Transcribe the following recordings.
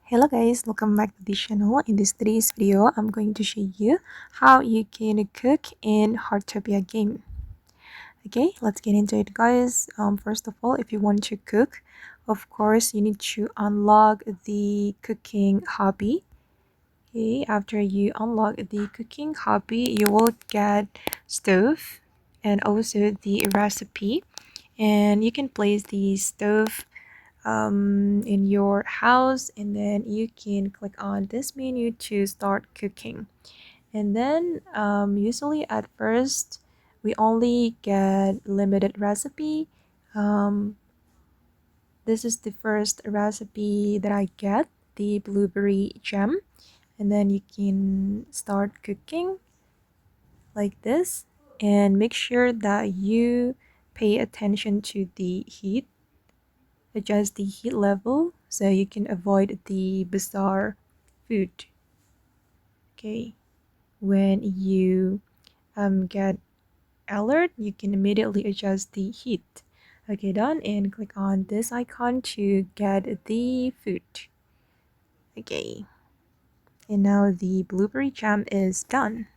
Hello guys, welcome back to the channel. In this today's video, I'm going to show you how you can cook in Hearttopia game. Okay, let's get into it guys. First of all, if you want to cook, of course, you need to unlock the cooking hobby. Okay, after you unlock the cooking hobby, you will get stove and also the recipe. And you can place the stove in your house, and then you can click on this menu to start cooking. And then usually at first we only get limited recipe. um, this is the first recipe that I get, the blueberry jam. And then you can start cooking like this, and make sure that you pay attention to the heat. Adjust the heat level so you can avoid the bizarre food. Okay, when you get alert, you can immediately adjust the heat. Okay, done, and click on this icon to get the food. Okay, and now the blueberry jam is done.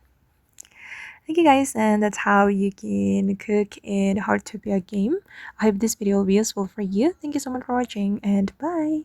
Okay guys, and that's how you can cook in Hearttopia game. I hope this video will be useful for you. Thank you so much for watching, and bye.